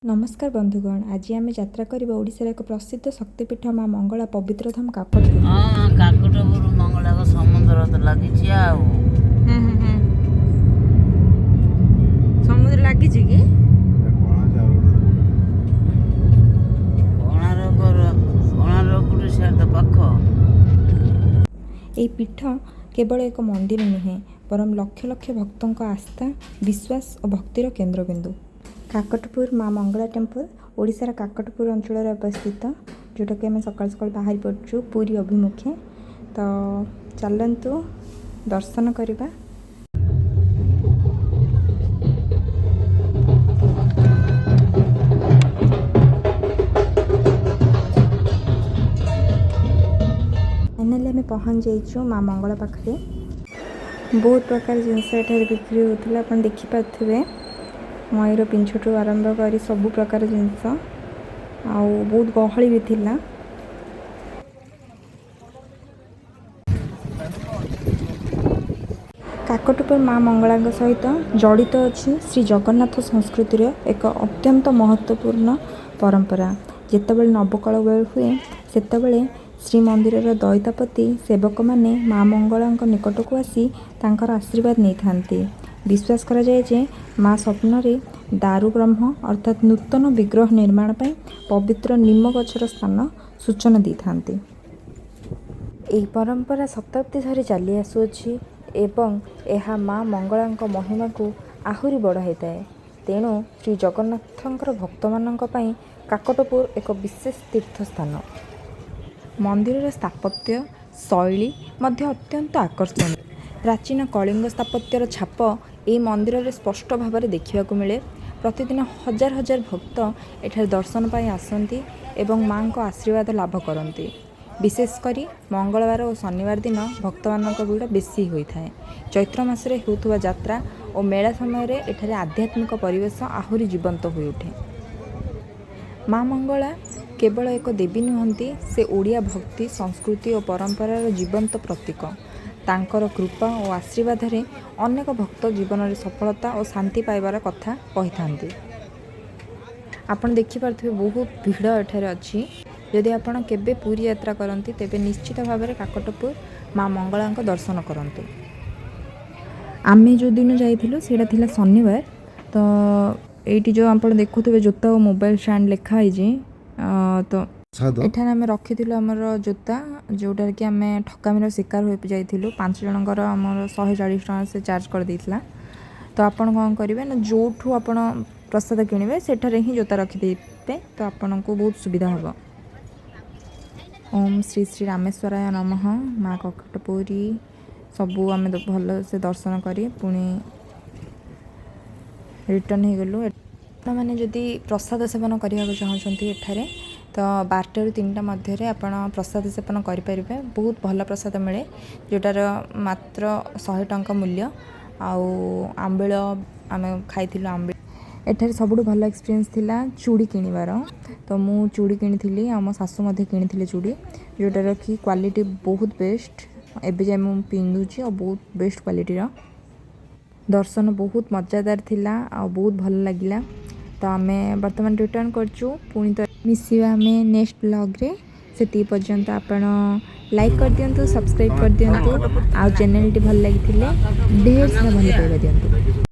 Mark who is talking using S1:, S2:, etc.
S1: नमस्कार बंधुगण, आज आम यात्रा करबा ओडिशार एक प्रसिद्ध शक्तिपीठ माँ मंगला पवित्र धाम काकटपुर।
S2: हाँ काकटपुर मंगला को समुद्र तो लगी
S1: समुद्र लगी कि ए पीठ केवल एक मंदिर नुहे बरम लक्ष लक्ष भक्तों आस्था विश्वास और भक्तिर केन्द्रबिंदु। काकटपुर माँ मंगला टेम्पल ओडिशार काकटपुर अंचल अवस्थित, जोटा कि आम सकाल सकाल बाहर पड़ू पुरी अभिमुखे। तो चलतु दर्शन करवा। फाइनाली आम पहुँच जाइए माँ मंगला पाखे। बहुत प्रकार जिनस बिक्री होता आप देखिपे, मयूर पिंछठू आरंभ कर सबु प्रकार जिनस बहुत गहली भी थिला। काकटपुर माँ मंगला सहित जड़ित अच्छी श्री जगन्नाथ संस्कृतिर एक अत्यंत महत्वपूर्ण परंपरा। जेतेबेले नबकळ बेल हुए सेतेबेले श्रीमंदिर दैतापति सेवक माने माँ मंगला निकट को आसी तांकर आशीर्वाद नहीं थांती। विश्वास करा जाए जे माँ स्वप्न रे दारु ब्रह्म अर्थात नूतन विग्रह निर्माण पर पवित्र निम गछर स्थान सूचना दी थांती। एही परंपरा शताब्दी धरी चली आसुअछि एवं यह माँ मंगला महिमा को आहुरी बढ़ाई थाए। तेणु श्री जगन्नाथंकर भक्त मानक पई काकटपुर एक विशेष तीर्थस्थान। मंदिर स्थापत्य शैली मध्य अत्यंत आकर्षणीय। प्राचीन कलिंग स्थापत्यर छाप ए मंदिर रे स्पष्ट भाव में देखा मिले। प्रतिदिन हजार हजार भक्त एठार दर्शन पाई आसंती एवं माँ को आशीर्वाद लाभ करती। विशेषकर मंगलवार और शनिवार दिन भक्त मानक भीड़ बेसी होता है। चैत्र मासरे होउथुवा यात्रा और मेला समय रे एठारे आध्यात्मिक परिवेश आहुरी जीवंत हो उठे। माँ मंगला केवल एक देवी नुहंती, से ओडिया भक्ति संस्कृति और परंपरार जीवंत प्रतीक। तांकर कृपा और आशीर्वाद रे अनेक भक्त जीवन में सफलता और शांति पाइबार कथा कही थांती। आपण देखि पारथिबे बहुत भीड़ एठारे अछि। यदि आपण केबे पूरी यात्रा करंती तेबे निश्चित भाव में काकटपुर माँ मंगला दर्शन करंतु। आमे जो दिन जाइथिलु सेटा थिला शनिवार। तो एठी जो आपण देखुथिबे जोता और मोबाइल स्टैंड लिखा है जे तो एठाने आम रखी आमर जोता, जोटार कि आम ठकामीर शिकार हो जाइलु। 5 जनकर आमर 140 टका से चार्ज कर देइथिला। तो आपण कौन करेंगे ना, जो आपण प्रसाद किणवे सेठारे ही जोता रखिदेबे, तो आपण को बहुत सुविधा हम। ओम श्री श्री रामेश्वराय नमः। माँ काकटपुरी सबू आम भल से दर्शन करी पुणी रिटर्न हो गलु। मैंने जदि प्रसाद सेवन करने को चाहते एठारे तो 12 ରୁ 3ଟା मध्य आपण प्रसाद सेवन करें। बहुत भल प्रसाद मिले, जोटार मात्र 100 टंका मूल्य। आंबिल आम खाई आंबिल एठारे सबुठ भल एक्सपीरियंस थिला चूड़ी किणवार। तो मु चूड़ी किणी आ मो सासू मध्य किणी चूड़ी, जोटार कि क्वालिटी बहुत बेस्ट। एबे जाए मु पिंधुची और बहुत बेस्ट क्वालिटीर। दर्शन बहुत मजादार थिला आ बहुत भल लगिला। तो आम बर्तमान रिटर्न करचु। पुणी तो मिसिवा आम नेक्स्ट ब्लॉग रे। से पर्यंत आपण लाइक कर दियंतु, सब्सक्राइब कर दियंतु। आ चैनल टी भल लगी ढेर सारा भल पाइबा दियंतु।